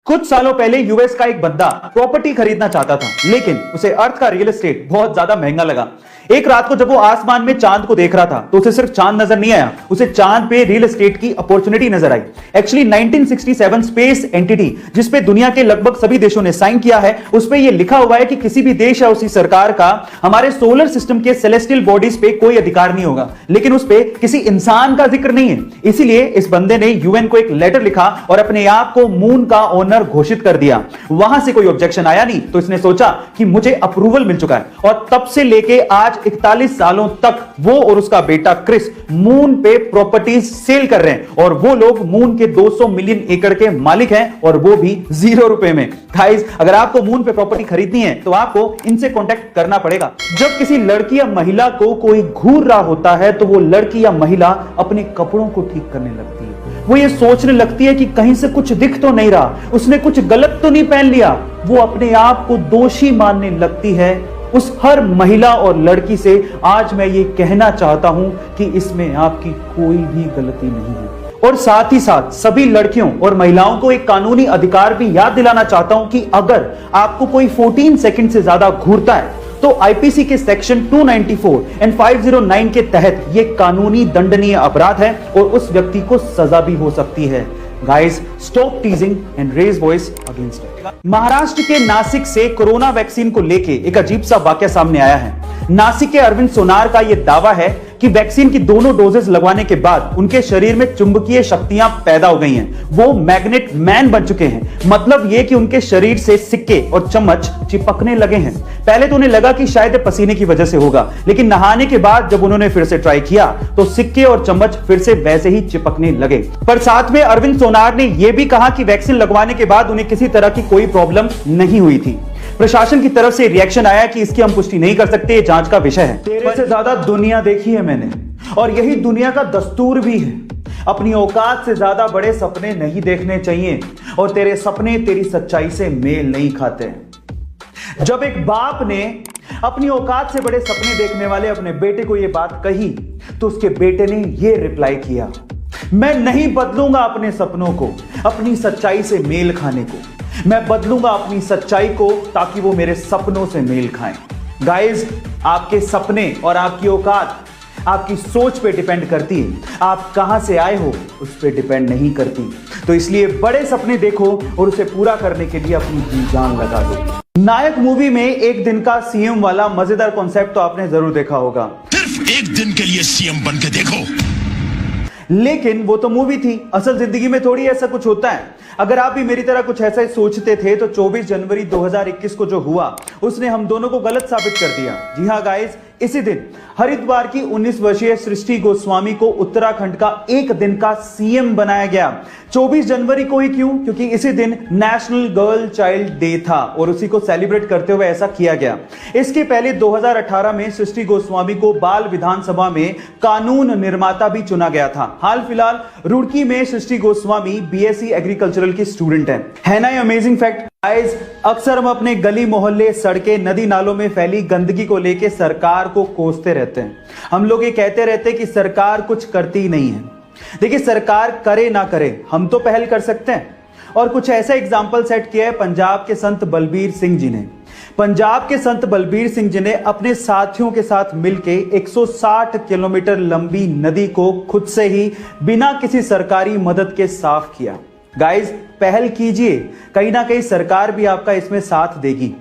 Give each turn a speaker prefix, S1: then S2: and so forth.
S1: कुछ सालों पहले यूएस का एक बंदा प्रॉपर्टी खरीदना चाहता था, लेकिन उसे अर्थ का रियल एस्टेट बहुत ज्यादा महंगा लगा। एक रात को जब वो आसमान में चांद को देख रहा था तो उसे सिर्फ चांद नजर नहीं आया, उसे चांद पे रियल एस्टेट की अपॉर्चुनिटी नजर आई। एक्चुअली 1967 स्पेस एंटिटी जिसपे दुनिया के लगभग सभी देशों ने साइन किया है, उस पे ये लिखा हुआ है कि किसी भी देश या उसी सरकार का हमारे सोलर सिस्टम के सेलेस्टियल बॉडीज पे कोई अधिकार नहीं होगा, लेकिन उस पे किसी इंसान का जिक्र नहीं है। इसीलिए इस बंदे ने यूएन को एक लेटर लिखा और अपने आप को मून का ओनर घोषित कर दिया। वहां से कोई ऑब्जेक्शन आया नहीं, तो इसने सोचा कि मुझे अप्रूवल मिल चुका है, और तब से लेके आज 41 सालों तक वो और उसका बेटा क्रिस मून पे प्रॉपर्टीज सेल कर रहे हैं, और वो लोग मून के 200 मिलियन एकड़ के मालिक हैं, और वो भी 0 रुपए में। गाइस, अगर आपको मून पे प्रॉपर्टी खरीदनी है तो आपको इनसे कांटेक्ट करना पड़ेगा। जब किसी लड़की या महिला को कोई घूर रहा होता है तो वो लड़की या महिला अपने कपड़ों को ठीक करने लगती है। वो ये सोचने लगती है कि कहीं से कुछ दिख तो नहीं रहा, उसने कुछ गलत तो नहीं पहन लिया। वो अपने आप को दोषी मानने लगती है। उस हर महिला और लड़की से आज मैं ये कहना चाहता हूं कि इसमें आपकी कोई भी गलती नहीं है। और साथ ही साथ सभी लड़कियों और महिलाओं को एक कानूनी अधिकार भी याद दिलाना चाहता हूं कि अगर आपको कोई 14 सेकंड से ज्यादा घूरता है तो आईपीसी के सेक्शन 294 एंड 509 के तहत यह कानूनी दंडनीय अपराध है और उस व्यक्ति को सजा भी हो सकती है। Guys, stop teasing and raise voice against it. Maharashtra के नासिक से कोरोना वैक्सीन को लेके एक अजीब सा वाकया सामने आया है। नासिक के अरविंद सोनार का यह दावा है कि वैक्सीन की दोनों डोजेस लगवाने के बाद उनके शरीर में चुंबकीय शक्तियां पैदा हो गई हैं। वो मैग्नेट मैन बन चुके हैं। मतलब यह कि उनके शरीर से सिक्के और चम्मच चिपकने लगे हैं। पहले तो उन्हें लगा कि शायद पसीने की वजह से होगा, लेकिन नहाने के बाद जब उन्होंने फिर से ट्राई किया तो सिक्के और चम्मच फिर से वैसे ही चिपकने लगे। पर साथ में अरविंद सोनार ने यह भी कहा कि वैक्सीन लगवाने के बाद उन्हें किसी तरह की कोई प्रॉब्लम नहीं हुई थी। प्रशासन की तरफ से रिएक्शन आया कि इसकी हम पुष्टि नहीं कर सकते, ये जांच का विषय है। तेरे से ज्यादा दुनिया देखी है मैंने, और यही दुनिया का दस्तूर भी है। अपनी औकात से ज्यादा बड़े सपने नहीं देखने चाहिए, और तेरे सपने तेरी सच्चाई से मेल नहीं खाते। जब एक बाप ने अपनी औकात से बड़े सपने देखने वाले अपने बेटे को यह बात कही तो उसके बेटे ने यह रिप्लाई किया, मैं नहीं बदलूंगा अपने सपनों को अपनी सच्चाई से मेल खाने को, मैं बदलूंगा अपनी सच्चाई को ताकि वो मेरे सपनों से मेल खाएं। गाइस, आपके सपने और आपकी औकात आपकी सोच पे डिपेंड करती है, आप कहां से आए हो उस पे डिपेंड नहीं करती। तो इसलिए बड़े सपने देखो और उसे पूरा करने के लिए अपनी जी जान लगा दो। नायक मूवी में एक दिन का सीएम वाला मजेदार कॉन्सेप्ट तो आपने जरूर देखा होगा।
S2: सिर्फ एक दिन के लिए सीएम बन के देखो।
S1: लेकिन वो तो मूवी थी, असल जिंदगी में थोड़ी ऐसा कुछ होता है। अगर आप भी मेरी तरह कुछ ऐसा ही सोचते थे तो 24 जनवरी 2021 को जो हुआ उसने हम दोनों को गलत साबित कर दिया। जी हाँ गाइस, इसी दिन हरिद्वार की 19 वर्षीय सृष्टि गोस्वामी को उत्तराखंड का एक दिन का सीएम बनाया गया। 24 जनवरी को ही क्यों? क्योंकि इसी दिन नेशनल गर्ल चाइल्ड डे था और उसी को सेलिब्रेट करते हुए ऐसा किया गया। इसके पहले 2018 में सृष्टि गोस्वामी को बाल विधानसभा में कानून निर्माता भी चुना गया था। हाल फिलहाल रुड़की में सृष्टि गोस्वामी बीएससी एग्रीकल्चरल की स्टूडेंट है ना ये अमेजिंग फैक्ट। गाइस, अक्सर हम अपने गली मोहल्ले, सड़कें, नदी नालों में फैली गंदगी को लेकर सरकार को कोसते रहते हैं। हम लोग ये कहते रहते हैं कि सरकार कुछ करती ही नहीं है। देखिए, सरकार करे ना करे, हम तो पहल कर सकते हैं। और कुछ ऐसा एग्जाम्पल सेट किया है पंजाब के संत बलबीर सिंह जी ने। पंजाब के संत बलबीर सिंह जी ने अपने साथियों के साथ मिलकर 160 किलोमीटर लंबी नदी को खुद से ही बिना किसी सरकारी मदद के साफ किया। गाइस, पहल कीजिए, कहीं ना कहीं सरकार भी आपका इसमें साथ देगी।